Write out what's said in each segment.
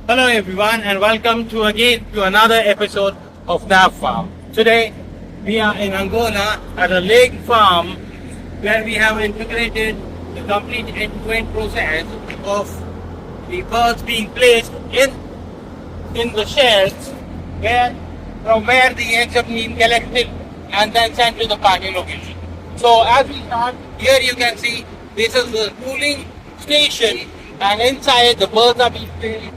Hello everyone and welcome to another episode of Navfarm. Today we are in Angola at a lake farm where we have integrated the complete end-to-end process of the birds being placed in the shells where the eggs have been collected and then sent to the packing location. So as we start, here you can see this is the cooling station and inside the birds are being placed,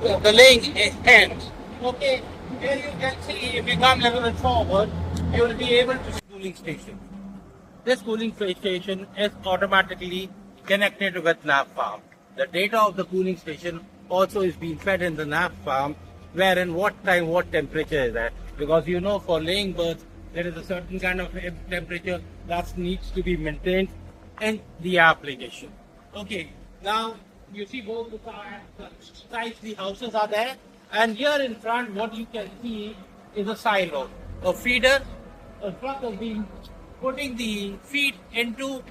the laying hens. Okay, here you can see if you come a little bit forward, you will be able to see the cooling station. This cooling station is automatically connected with Navfarm. The data of the cooling station also is being fed in the Navfarm, wherein what time, what temperature is there. Because you know for laying birds, there is a certain kind of temperature that needs to be maintained in the application. Okay, now you see both the sides, the houses are there. And here in front, what you can see is a silo. A feeder, a truck has been putting the feed into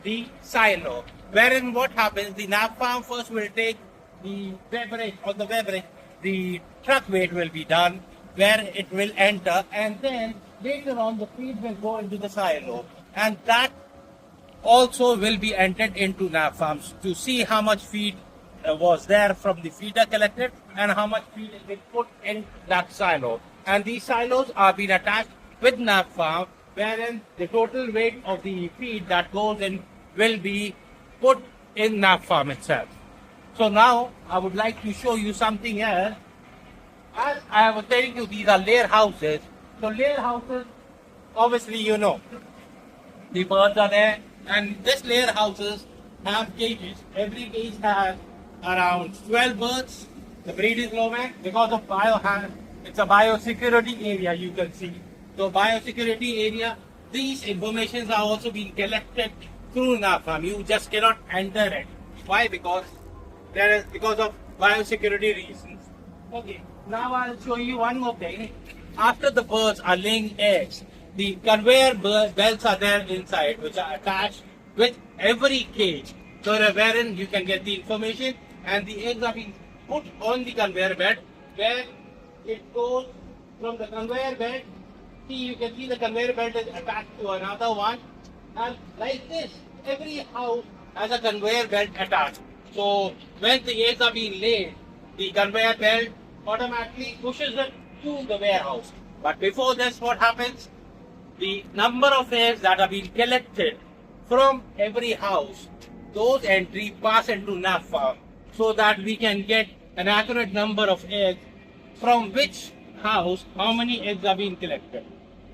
the silo. Wherein what happens, the Navfarm first will take the beverage, the truck weight will be done, where it will enter, and then later on the feed will go into the silo. And that also will be entered into Navfarms to see how much feed was there from the feeder collected and how much feed is being put in that silo. And these silos are being attached with Navfarm, wherein the total weight of the feed that goes in will be put in Navfarm itself. So now I would like to show you something else. As I was telling you, these are layer houses. So layer houses, obviously you know, the birds are there, and this layer houses have cages. Every cage has around 12 birds. The breed is Lomax because of it's a biosecurity area, you can see. So biosecurity area, these informations are also being collected through Navfarm. You just cannot enter it. Why? Because of biosecurity reasons. Okay, now I'll show you one more thing. After the birds are laying eggs, the conveyor belts are there inside, which are attached with every cage. So wherein you can get the information, and the eggs are being put on the conveyor belt, where it goes from the conveyor belt. See, you can see the conveyor belt is attached to another one, and like this, every house has a conveyor belt attached. So when the eggs are being laid, the conveyor belt automatically pushes it to the warehouse. But before this, what happens? The number of eggs that are being collected from every house, those entries pass into Navfarm so that we can get an accurate number of eggs from which house, how many eggs are being collected.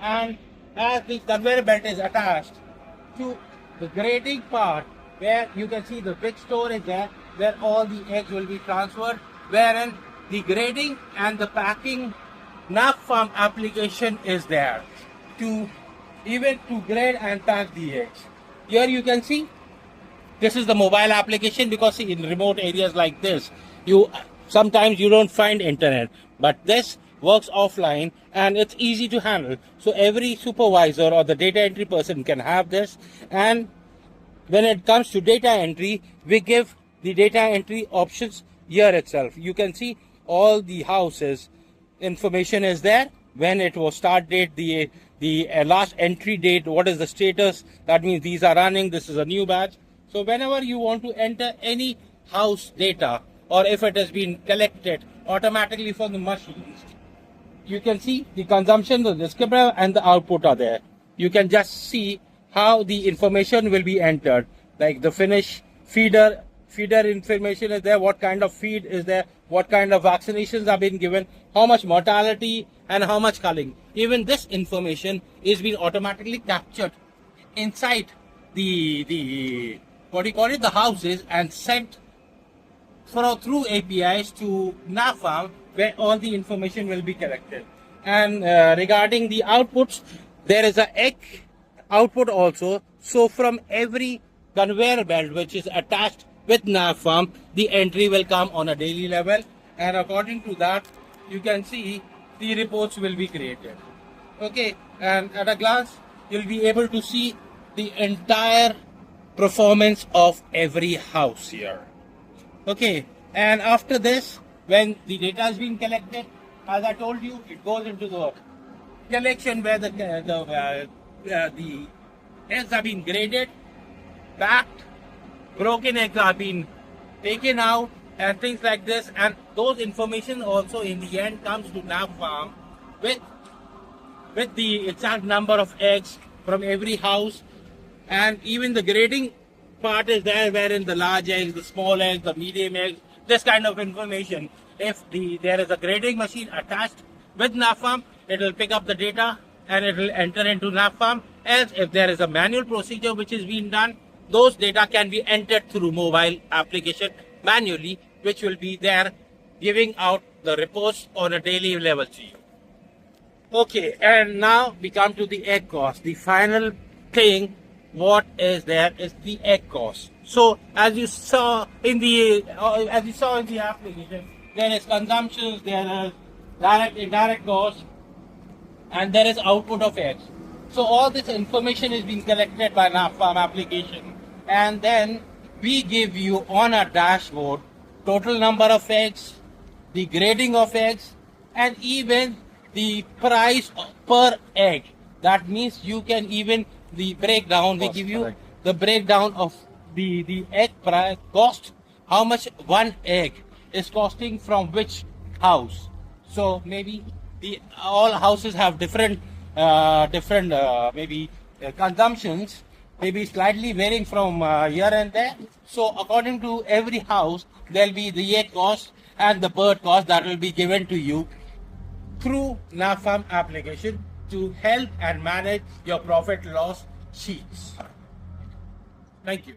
And as the conveyor belt is attached to the grading part, where you can see the big storage there, where all the eggs will be transferred, wherein the grading and the packing Navfarm application is there to grade and pack the eggs. Here you can see this is the mobile application, because see, in remote areas like this, sometimes you don't find internet, but this works offline and it's easy to handle. So every supervisor or the data entry person can have this. And when it comes to data entry, we give the data entry options here itself. You can see all the houses information is there, when it was start date, the last entry date, what is the status, that means these are running, this is a new batch. So whenever you want to enter any house data, or if it has been collected automatically from the machines, you can see the consumption, the descriptor and the output are there. You can just see how the information will be entered, like the finish feeder information is there, what kind of feed is there, what kind of vaccinations are being given, how much mortality and how much culling. Even this information is being automatically captured inside the houses and sent through APIs to Navfarm, where all the information will be collected. And regarding the outputs, there is a egg output also. So from every conveyor belt which is attached with Navfarm, the entry will come on a daily level, and according to that, you can see the reports will be created. Okay, and at a glance, you'll be able to see the entire performance of every house here. Okay, and after this, when the data has been collected, as I told you, it goes into the collection where the eggs have been graded, packed, broken eggs have been taken out, and things like this. And those information also in the end comes to Navfarm with the exact number of eggs from every house, and even the grading part is there, wherein the large eggs, the small eggs, the medium eggs, this kind of information. If there is a grading machine attached with Navfarm, it will pick up the data and it will enter into Navfarm. As if there is a manual procedure which is being done, those data can be entered through mobile application manually, which will be there giving out the reports on a daily level to you. Okay, and now we come to the egg cost. The final thing what is there is the egg cost. So as you saw in the application, there is consumptions, there is direct indirect cost, and there is output of eggs. So all this information is being collected by Navfarm application, and then we give you on a dashboard total number of eggs, the grading of eggs, and even the price per egg. That means you can even the breakdown. We give you the breakdown of the egg price cost, how much one egg is costing from which house. So maybe all houses have different consumptions, maybe slightly varying from here and there. So according to every house, there will be the egg cost and the bird cost that will be given to you through Navfarm application to help and manage your profit loss sheets. Thank you.